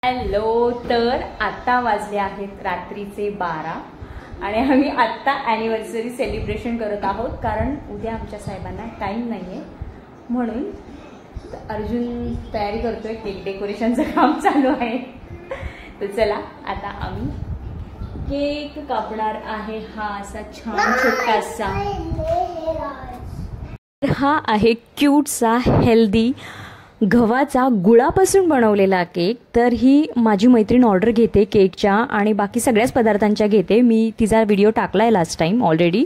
Hello, तर आता वाजले आहेत रात्रीचे 12 आणि आम्ही आत्ता ॲनिव्हर्सरी सेलिब्रेशन करत आहोत, कारण उद्या आमच्या साहेबांना टाईम नाही आहे म्हणून. अर्जुन तयारी करतोय, केक डेकोरेशनचं काम चालू आहे. तर चला आता आम्ही केक कापणार आहे. हा असा छान छोटासा, हा आहे क्यूटसा हेल्दी गव्हाचा गुळापासून बनवलेला केक. तर ही माझी मैत्रीण ऑर्डर घेते केकच्या आणि बाकी सगळ्याच पदार्थांच्या घेते. मी तिचा व्हिडिओ टाकला आहे लास्ट टाईम ऑलरेडी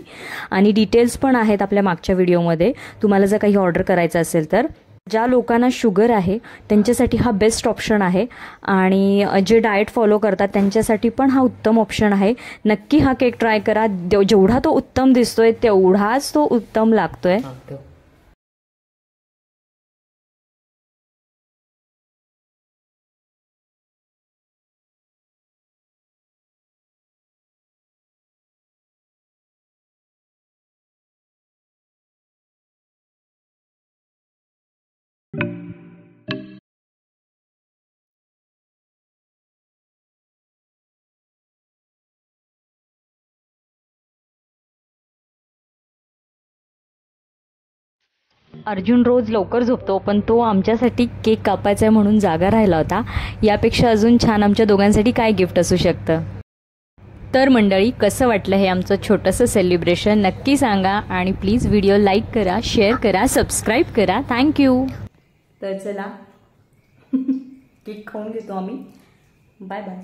आणि डिटेल्स पण आहेत आपल्या मागच्या व्हिडिओमध्ये, तुम्हाला जर काही ऑर्डर करायचं असेल तर. ज्या लोकांना शुगर आहे त्यांच्यासाठी हा बेस्ट ऑप्शन आहे आणि जे डाएट फॉलो करतात त्यांच्यासाठी पण हा उत्तम ऑप्शन आहे. नक्की हा केक ट्राय करा. जेवढा तो उत्तम दिसतोय तेवढाच तो उत्तम लागतोय. अर्जुन रोज लवकर झोपतो, पण तो आमच्यासाठी केक कापायचा आहे म्हणून जागा राहिला होता. यापेक्षा अजून छान आमच्या दोघांसाठी काय गिफ्ट असू शकतं. तर मंडळी, कसं वाटलं हे आमचं छोटंसं सेलिब्रेशन नक्की सांगा आणि प्लीज व्हिडिओ लाईक करा, शेअर करा, सबस्क्राईब करा. थँक्यू. तर चला केक खाऊन घेतो आम्ही. Bye bye.